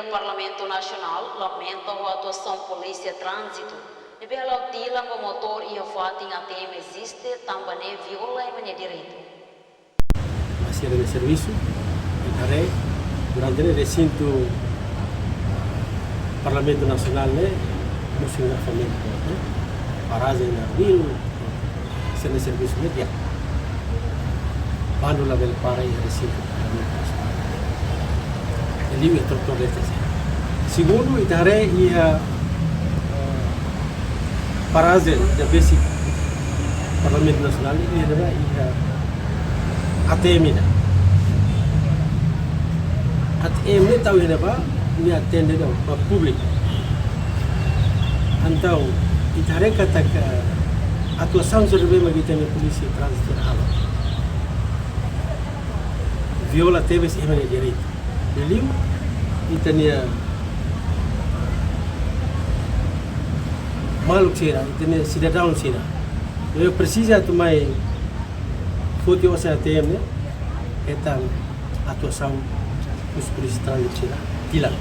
do Parlamento Nacional lamenta a atuação Polícia Trânsito. Deve alautila com motor e a fato em ATM existe, também viola em direito. Masih ada serviço e durante o recinto Parlamento Nacional musim família paragem na Rio sendo serviço media quando la bel para il recinto Parlamento Nacional ele é tortorete segundo itare ia paragem da basic Parlamento Nacional ia ada ia ATM ATM ni tahu ini apa ni atende dah publik antau itare kata atuação survei magita ni polisi trânsito halo viola teve se emane direito beliau itania maluk sira itania cidadão sira eu precisa tomai foto o ATM ne etam atuação os policiais tilang